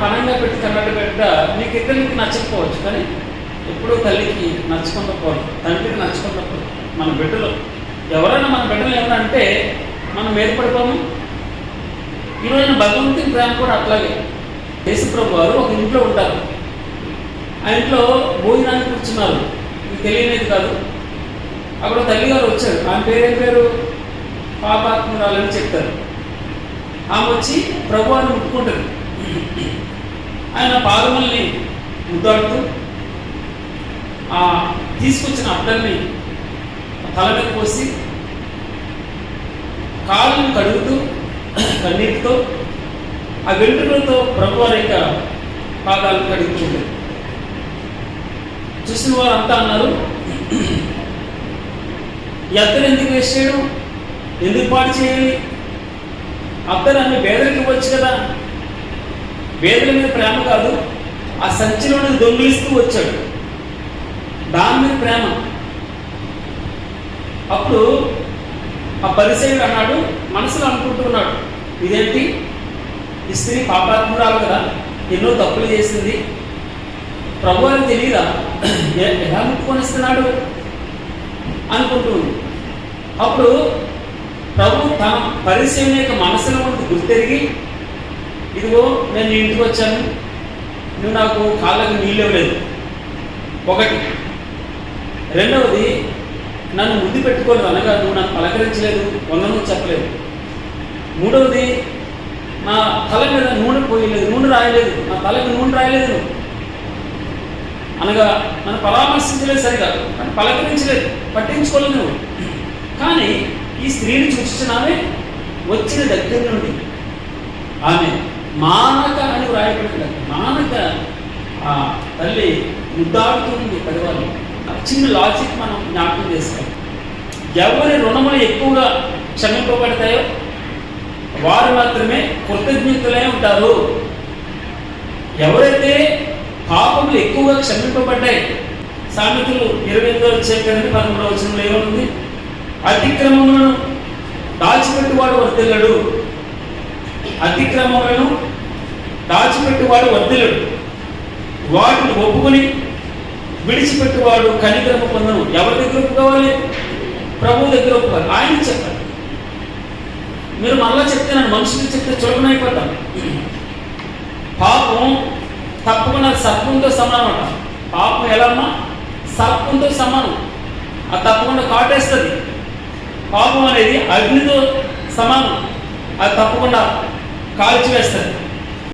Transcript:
పనంగా పెట్టి కన్నట్టు బిడ్డ నీకు ఇద్దరికి నచ్చకపోవచ్చు, కానీ ఎప్పుడూ తల్లికి నచ్చకుండా పోదు, తండ్రికి నచ్చకుండా పోదు. మన బిడ్డలు ఎవరైనా మన బిడ్డలు ఏమైనా అంటే మనం మీద పడిపోము. ఈరోజున భగవంతుని ప్రేమ కూడా అట్లాగే. యేసుప్రభు వారు ఒక ఇంట్లో ఉంటారు. ఆ ఇంట్లో భోజనానికి కూర్చున్నారు. మీకు తెలియలేదు కాదు. అక్కడ తల్లిగారు వచ్చారు. ఆమె పేరేం పేరు? పాపాత్మురాలని చెప్తారు. ఆమె వచ్చి ప్రభువాన్ని ముట్టుకుంటుంది. ఆయన పాదముల్ని ముద్దాడుతూ తీసుకొచ్చిన అడ్డల్ని తల మీద పోసి కాళ్ళను కడుగుతూ కన్నీటితో ఆ వెంట్రుకలతో ప్రభువారి యొక్క పాదాలను కడుగుతూ ఉంటుంది. చూసిన వారు అంతా అన్నారు, ఈ అద్దరు ఎందుకు వేసాడు, ఎందుకు పాడు చేయాలి, అద్దరు అన్ని బేదలకు ఇవ్వచ్చు కదా. బేదల మీద ప్రేమ కాదు, ఆ సంచిలోని దొంగిలిస్తూ వచ్చాడు, దాని మీద ప్రేమ. అప్పుడు ఆ పరిసయ్యుడు అన్నాడు, మనసులో అనుకుంటున్నాడు, ఇదేంటి ఈ స్త్రీ పాపాత్మురాలు కదా, ఎన్నో తప్పులు చేసింది, ప్రభు అని తెలియదా, ఎలా ముట్టుకొనిస్తున్నాడు అనుకుంటుంది. అప్పుడు ప్రభు తన పరిసయ్యుని యొక్క మనసులో ఉండి గుర్తెరిగి, ఇదిగో నేను నీ ఇంటికి వచ్చాను, నువ్వు నాకు కాళ్ళకి నీళ్ళు ఇవ్వలేదు, ఒకటి. రెండవది, నన్ను ముద్దు పెట్టుకోలేదు అనగా నువ్వు నన్ను పలకరించలేదు, వందను చెప్పలేదు. మూడవది, నా తల మీద నూనె పోయలేదు, నూనె రాయలేదు, నా తలకి నూనె రాయలేదు నువ్వు అనగా నన్ను పరామర్శించలేదు, సరిగా నన్ను పలకరించలేదు, పట్టించుకోలేదు నువ్వు. కానీ ఈ స్త్రీని చూస్తున్నామే వచ్చిన దగ్గర నుండి ఆమె మానక అని వ్రాయబడింది. మానక ఆ తల్లి ముద్దాడుతుంది పదివాళ్ళు. చిన్న లాజిక్ మనం జ్ఞాపకం చేస్తాం. ఎవరి రుణములు ఎక్కువగా క్షమింపబడతాయో వారు మాత్రమే కృతజ్ఞతలై ఉంటారు. ఎవరైతే పాపములు ఎక్కువగా క్షమింపబడ్డాయి, సామెతలు 28వ అధ్యాయం 13వ వచనంలో ఏమనుంది? అతిక్రమములను దాచిపెట్టువాడు వర్ధిల్లడు, అతిక్రమములను దాచిపెట్టువాడు వర్ధిల్లడు, వాటిని ఒప్పుకొని విడిచిపెట్టువాడు కనికరము పొందను. ఎవరి దగ్గర ఒప్పుకోవాలి? ప్రభు దగ్గర ఒప్పుకోవాలి. ఆయన చెప్పాలి. మీరు మళ్ళా చెప్తే నన్ను మనుషులు చెప్తే చులకనైపోతాం. పాపం తప్పకుండా సర్పంతో సమానం అంట. పాపం ఎలా అమ్మా? సర్పంతో సమానం. అది తప్పకుండా కాటేస్తుంది. పాపం అనేది అగ్నితో సమానం, అది తప్పకుండా కాల్చివేస్తుంది.